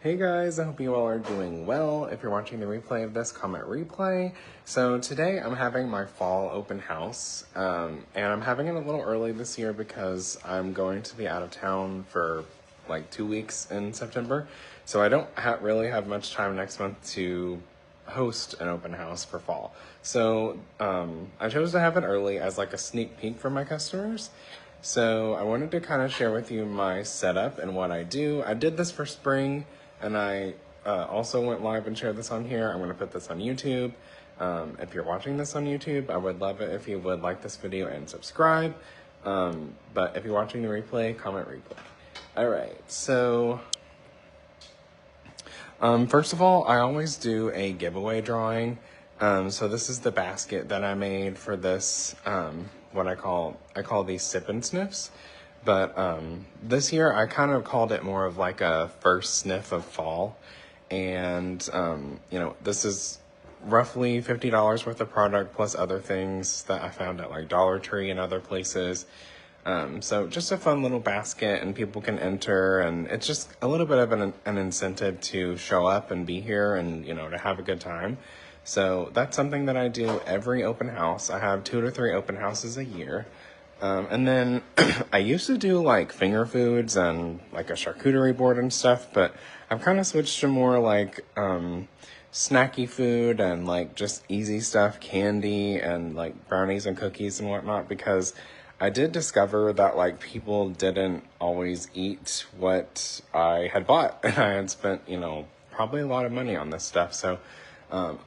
Hey guys, I hope you all are doing well. If you're watching the replay of this, comment replay. So today I'm having my fall open house, and I'm having it a little early this year because I'm going to be out of town for like 2 weeks in September. So I don't really have much time next month to host an open house for fall. So I chose to have it early as like a sneak peek for my customers. So I wanted to kind of share with you my setup and what I do. I did this for spring, and I also went live and shared this on here. I'm going to put this on YouTube. If you're watching this on YouTube, I would love it if you would like this video and subscribe. But if you're watching the replay, comment replay. All right, so first of all, I always do a giveaway drawing. So this is the basket that I made for this, what I call these sip and sniffs. But this year I kind of called it more of like a first sniff of fall. And, this is roughly $50 worth of product plus other things that I found at like Dollar Tree and other places. So just a fun little basket, and people can enter, and it's just a little bit of an incentive to show up and be here and, to have a good time. So that's something that I do every open house. I have 2 to 3 open houses a year. And then I used to do like finger foods and like a charcuterie board and stuff, but I've kind of switched to more like snacky food and like just easy stuff, candy and like brownies and cookies and whatnot, because I did discover that like people didn't always eat what I had bought, and I had spent, probably a lot of money on this stuff. So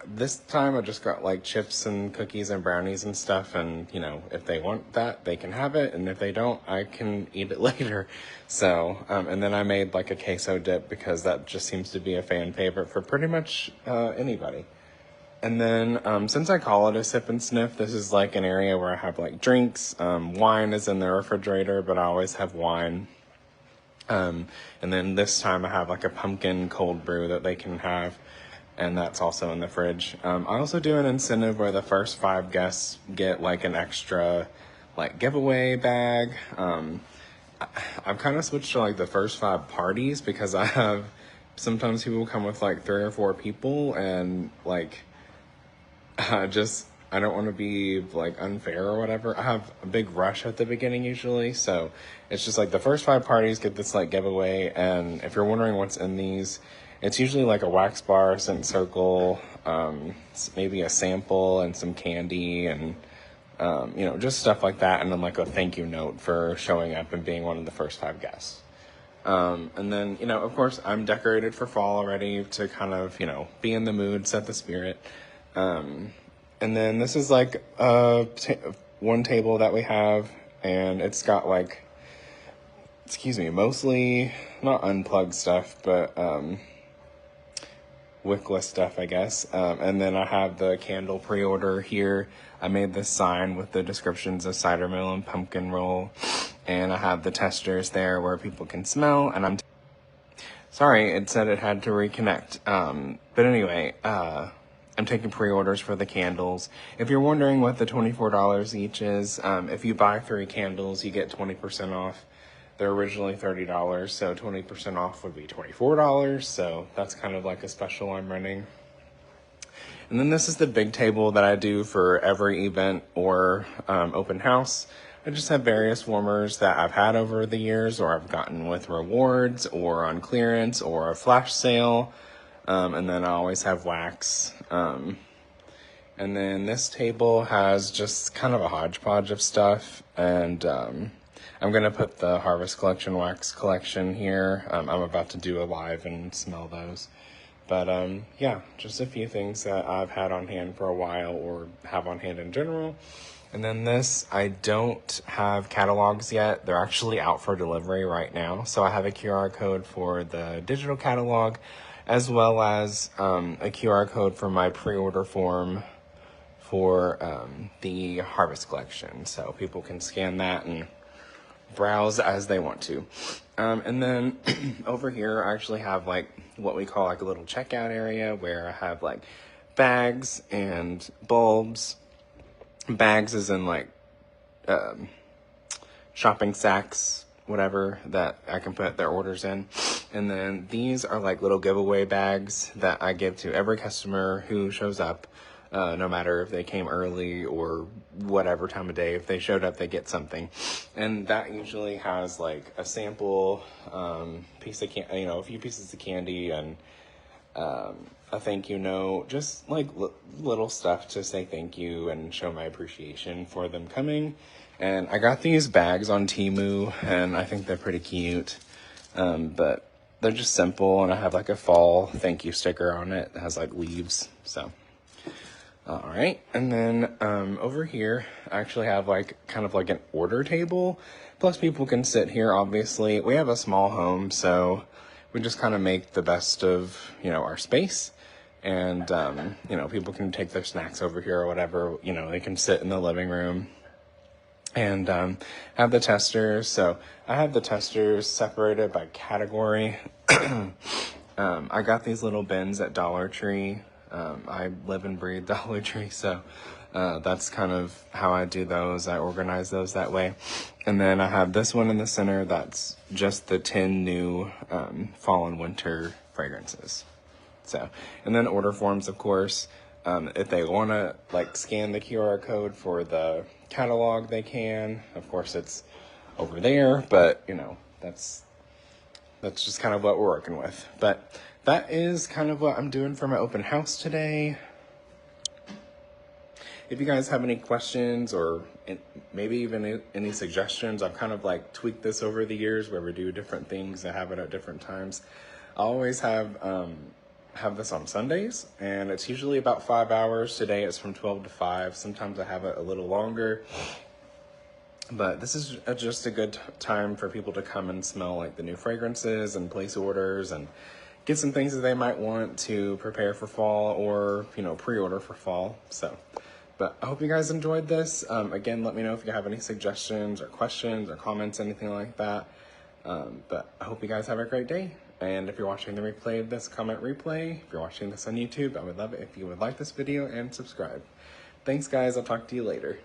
this time I just got like chips and cookies and brownies and stuff, and if they want that, they can have it, and if they don't, I can eat it later. So and then I made like a queso dip because that just seems to be a fan favorite for pretty much anybody. And then since I call it a sip and sniff, this is like an area where I have like drinks. Wine is in the refrigerator, but I always have wine. And then this time I have like a pumpkin cold brew that they can have, and that's also in the fridge. I also do an incentive where the first 5 guests get like an extra like giveaway bag. I've kind of switched to like the first 5 parties because I have sometimes people come with like 3 or 4 people, and like I don't want to be like unfair or whatever. I have a big rush at the beginning usually, so it's just like the first 5 parties get this like giveaway. And if you're wondering what's in these, it's usually like a wax bar, scent circle, maybe a sample and some candy, and just stuff like that, and then like a thank you note for showing up and being one of the first 5 guests. And then, of course, I'm decorated for fall already to kind of, be in the mood, set the spirit. And then this is like one table that we have, and it's got like, mostly not unplugged stuff, but wickless stuff, I guess. And then I have the candle pre-order here. I made this sign with the descriptions of cider mill and pumpkin roll, and I have the testers there where people can smell, and sorry, it said it had to reconnect. But anyway, I'm taking pre-orders for the candles. If you're wondering what the $24 each is, if you buy 3 candles, you get 20% off. They're originally $30, so 20% off would be $24, so that's kind of like a special I'm running. And then this is the big table that I do for every event or open house. I just have various warmers that I've had over the years, or I've gotten with rewards, or on clearance, or a flash sale. And then I always have wax. And then this table has just kind of a hodgepodge of stuff, and I'm going to put the Harvest Collection wax collection here. I'm about to do a live and smell those. But yeah, just a few things that I've had on hand for a while, or have on hand in general. And then this, I don't have catalogs yet. They're actually out for delivery right now. So I have a QR code for the digital catalog, as well as a QR code for my pre-order form for the Harvest Collection. So people can scan that and browse as they want to. And then over here, I actually have like what we call like a little checkout area where I have like bags and bulbs. Bags is in like shopping sacks, whatever that I can put their orders in. And then these are like little giveaway bags that I give to every customer who shows up, no matter if they came early or whatever time of day. If they showed up, they get something. And that usually has like a sample, piece of a few pieces of candy, and a thank you note, just like little stuff to say thank you and show my appreciation for them coming. And I got these bags on Temu, and I think they're pretty cute, but they're just simple, and I have like a fall thank you sticker on it that has like leaves. So all right, and then over here I actually have like kind of like an order table, plus people can sit here. Obviously we have a small home, so we just kind of make the best of, our space. And, people can take their snacks over here or whatever, they can sit in the living room and have the testers. So I have the testers separated by category. I got these little bins at Dollar Tree. I live and breathe Dollar Tree, so that's kind of how I do those. I organize those that way. And then I have this one in the center that's just the 10 new fall and winter fragrances. So, and then order forms, of course. If they want to like scan the QR code for the catalog, they can. Of course, it's over there, but that's just kind of what we're working with. But that is kind of what I'm doing for my open house today. If you guys have any questions or maybe even any suggestions, I've kind of like tweaked this over the years where we do different things and have it at different times. I always have this on Sundays, and it's usually about 5 hours. Today it's from 12 to 5. Sometimes I have it a little longer. But this is just a good time for people to come and smell like the new fragrances and place orders and get some things that they might want to prepare for fall or, pre-order for fall. So, but I hope you guys enjoyed this. Again, let me know if you have any suggestions or questions or comments, anything like that. But I hope you guys have a great day. And if you're watching the replay of this, comment replay. If you're watching this on YouTube, I would love it if you would like this video and subscribe. Thanks, guys. I'll talk to you later.